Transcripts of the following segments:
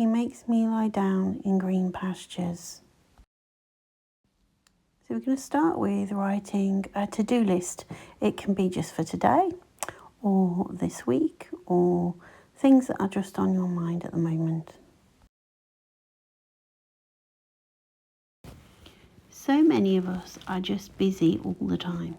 He makes me lie down in green pastures. So we're going to start with writing a to-do list. It can be just for today or this week or things that are just on your mind at the moment. So many of us are just busy all the time.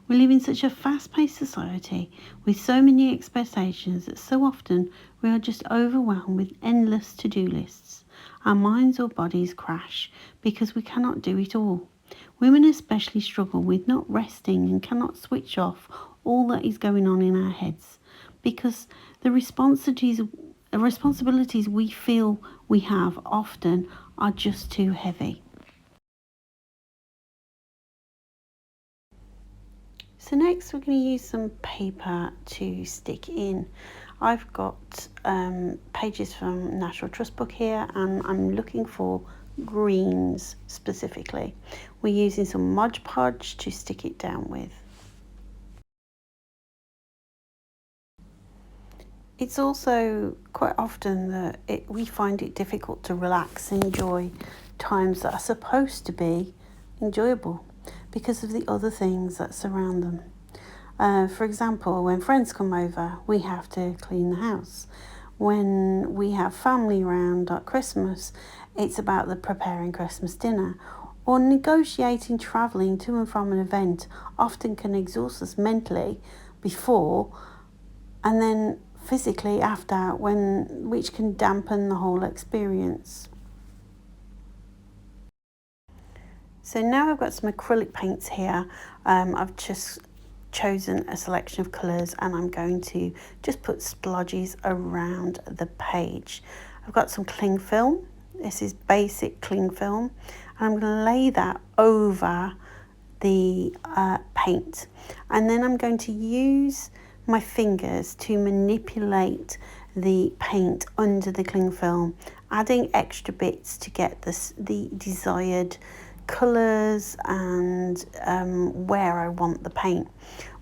We live in such a fast-paced society with so many expectations that so often we are just overwhelmed with endless to-do lists. Our minds or bodies crash because we cannot do it all. Women especially struggle with not resting and cannot switch off all that is going on in our heads because the responsibilities we feel we have often are just too heavy. So next we're going to use some paper to stick in. I've got pages from Natural Trust book here and I'm looking for greens specifically. We're using some Mod Podge to stick it down with. It's also quite often that we find it difficult to relax and enjoy times that are supposed to be enjoyable because of the other things that surround them. For example, when friends come over, we have to clean the house. When we have family around at Christmas, it's about the preparing Christmas dinner. Or negotiating travelling to and from an event often can exhaust us mentally before and then physically after, which can dampen the whole experience. So now I've got some acrylic paints here. I've just chosen a selection of colours and I'm going to just put splodges around the page. I've got some cling film. This is basic cling film and I'm going to lay that over the paint, and then I'm going to use my fingers to manipulate the paint under the cling film, adding extra bits to get the desired colours and where I want the paint.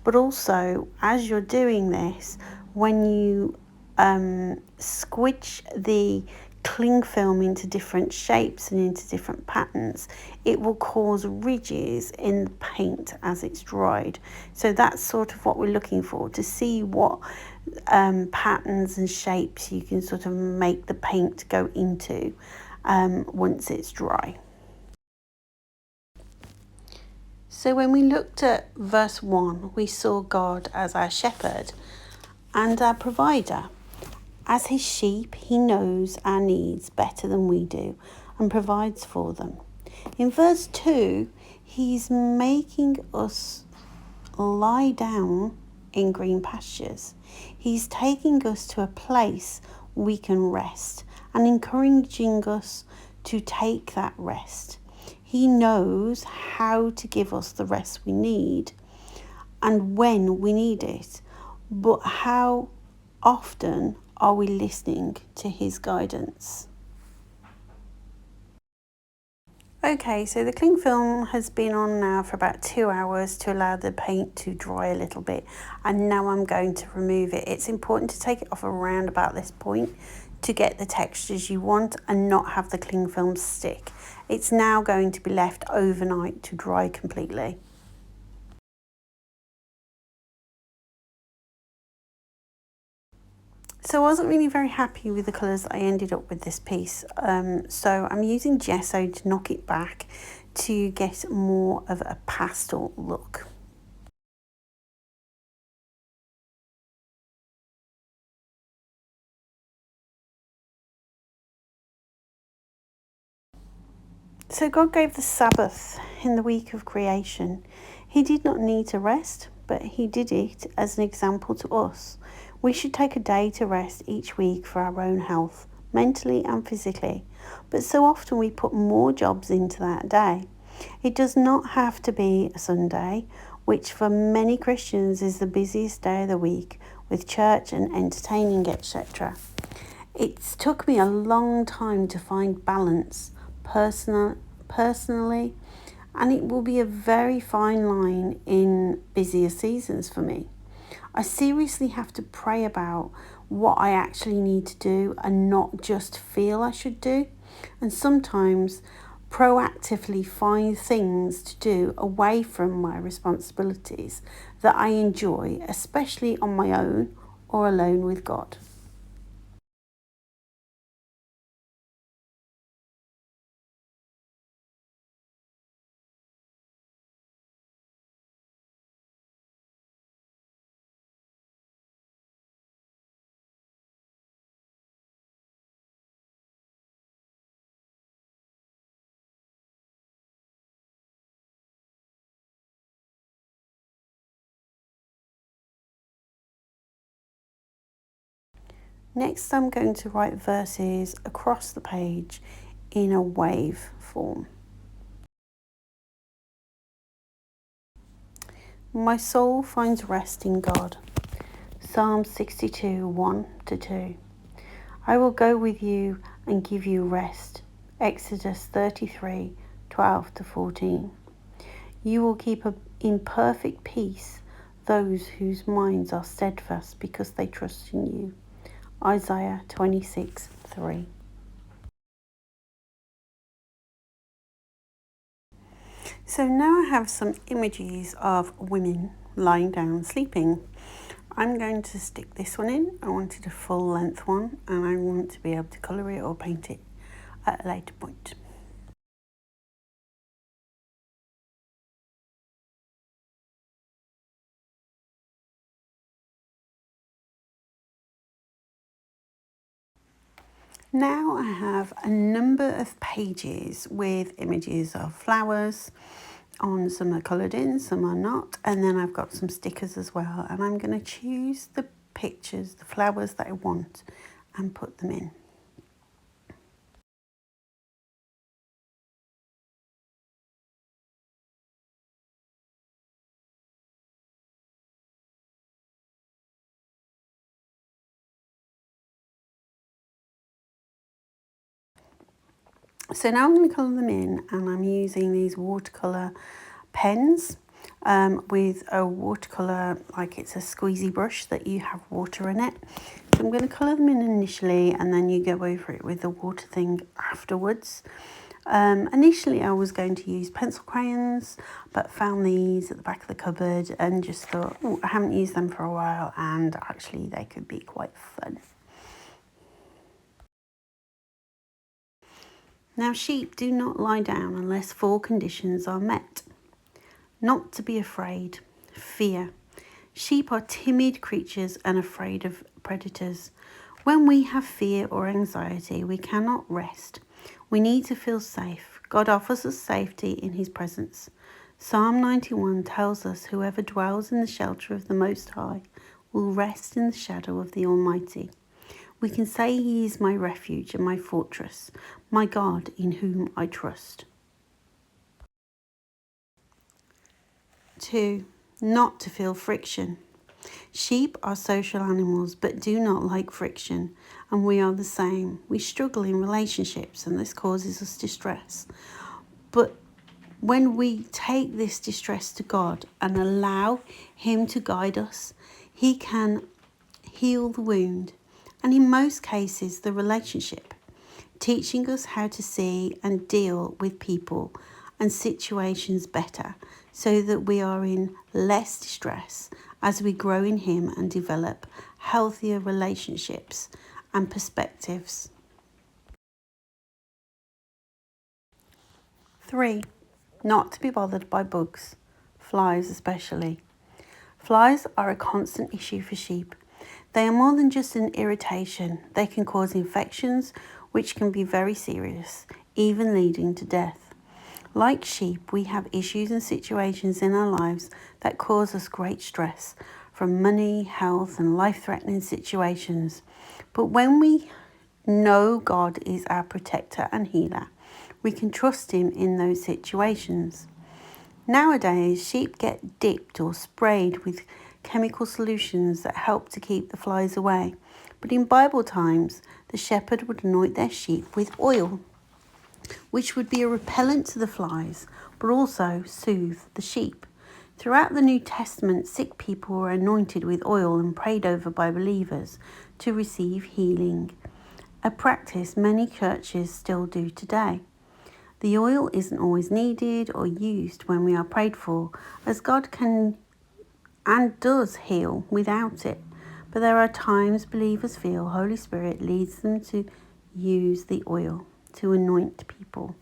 But also, as you're doing this, when you squidge the cling film into different shapes and into different patterns, it will cause ridges in the paint as it's dried. So that's sort of what we're looking for, to see what patterns and shapes you can sort of make the paint go into once it's dry. So when we looked at verse 1, we saw God as our shepherd and our provider. As his sheep, he knows our needs better than we do and provides for them. In verse 2, he's making us lie down in green pastures. He's taking us to a place we can rest and encouraging us to take that rest. He knows how to give us the rest we need and when we need it, but how often are we listening to his guidance? Okay, so the cling film has been on now for about 2 hours to allow the paint to dry a little bit, and now I'm going to remove it. It's important to take it off around about this point to get the textures you want and not have the cling film stick. It's now going to be left overnight to dry completely. So I wasn't really very happy with the colours that I ended up with this piece. So I'm using gesso to knock it back to get more of a pastel look. So God gave the Sabbath in the week of creation. He did not need to rest, but he did it as an example to us. We should take a day to rest each week for our own health, mentally and physically. But so often we put more jobs into that day. It does not have to be a Sunday, which for many Christians is the busiest day of the week, with church and entertaining, etc. It's took me a long time to find balance personally, and it will be a very fine line in busier seasons for me. I seriously have to pray about what I actually need to do and not just feel I should do. And sometimes proactively find things to do away from my responsibilities that I enjoy, especially on my own or alone with God. Next, I'm going to write verses across the page in a wave form. My soul finds rest in God. Psalm 62, 1-2. I will go with you and give you rest. Exodus 33, 12-14. You will keep in perfect peace those whose minds are steadfast because they trust in you. Isaiah 26, 3. So now I have some images of women lying down sleeping. I'm going to stick this one in. I wanted a full length one and I want to be able to colour it or paint it at a later point. Now I have a number of pages with images of flowers. On some are coloured in, some are not, and then I've got some stickers as well, and I'm going to choose the pictures, the flowers that I want and put them in. So now I'm going to colour them in, and I'm using these watercolour pens with a watercolour, like it's a squeezy brush that you have water in it. So I'm going to colour them in initially and then you go over it with the water thing afterwards. Initially I was going to use pencil crayons, but found these at the back of the cupboard and just thought, oh, I haven't used them for a while and actually they could be quite fun. Now, sheep do not lie down unless 4 conditions are met. Not to be afraid. Fear. Sheep are timid creatures and afraid of predators. When we have fear or anxiety, we cannot rest. We need to feel safe. God offers us safety in His presence. Psalm 91 tells us whoever dwells in the shelter of the Most High will rest in the shadow of the Almighty. We can say He is my refuge and my fortress, my God in whom I trust. 2. Not to feel friction. Sheep are social animals but do not like friction, and we are the same. We struggle in relationships and this causes us distress. But when we take this distress to God and allow Him to guide us, He can heal the wound, and in most cases the relationship, teaching us how to see and deal with people and situations better so that we are in less distress as we grow in Him and develop healthier relationships and perspectives. 3. Not to be bothered by bugs, flies especially. Flies are a constant issue for sheep. They are more than just an irritation. They can cause infections, which can be very serious, even leading to death. Like sheep, we have issues and situations in our lives that cause us great stress, from money, health, and life-threatening situations. But when we know God is our protector and healer, we can trust Him in those situations. Nowadays, sheep get dipped or sprayed with chemical solutions that help to keep the flies away. But in Bible times, the shepherd would anoint their sheep with oil, which would be a repellent to the flies, but also soothe the sheep. Throughout the New Testament, sick people were anointed with oil and prayed over by believers to receive healing, a practice many churches still do today. The oil isn't always needed or used when we are prayed for, as God can and does heal without it. But there are times believers feel Holy Spirit leads them to use the oil to anoint people.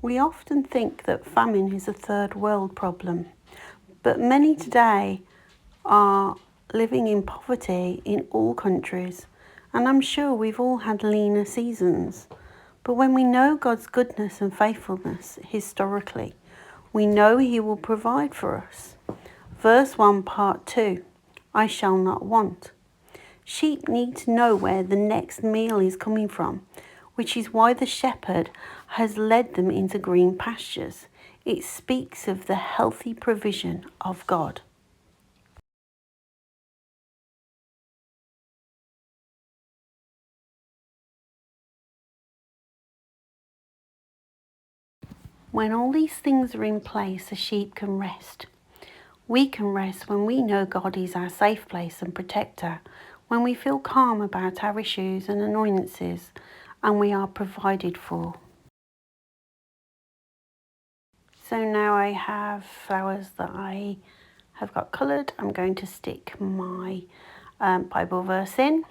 We often think that famine is a third world problem, but many today are living in poverty in all countries, and I'm sure we've all had leaner seasons. But when we know God's goodness and faithfulness historically, we know He will provide for us. Verse 1, part 2, I shall not want. Sheep need to know where the next meal is coming from, which is why the shepherd has led them into green pastures. It speaks of the healthy provision of God. When all these things are in place, a sheep can rest. We can rest when we know God is our safe place and protector, when we feel calm about our issues and annoyances, and we are provided for. So now I have flowers that I have got coloured. I'm going to stick my Bible verse in.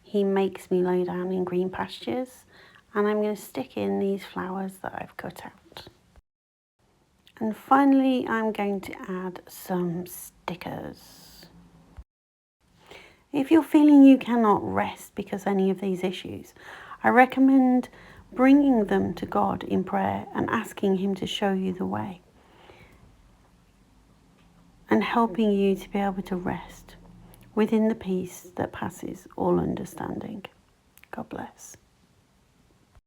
He makes me lie down in green pastures. And I'm going to stick in these flowers that I've cut out. And finally, I'm going to add some stickers. If you're feeling you cannot rest because of any of these issues, I recommend bringing them to God in prayer and asking Him to show you the way and helping you to be able to rest within the peace that passes all understanding. God bless.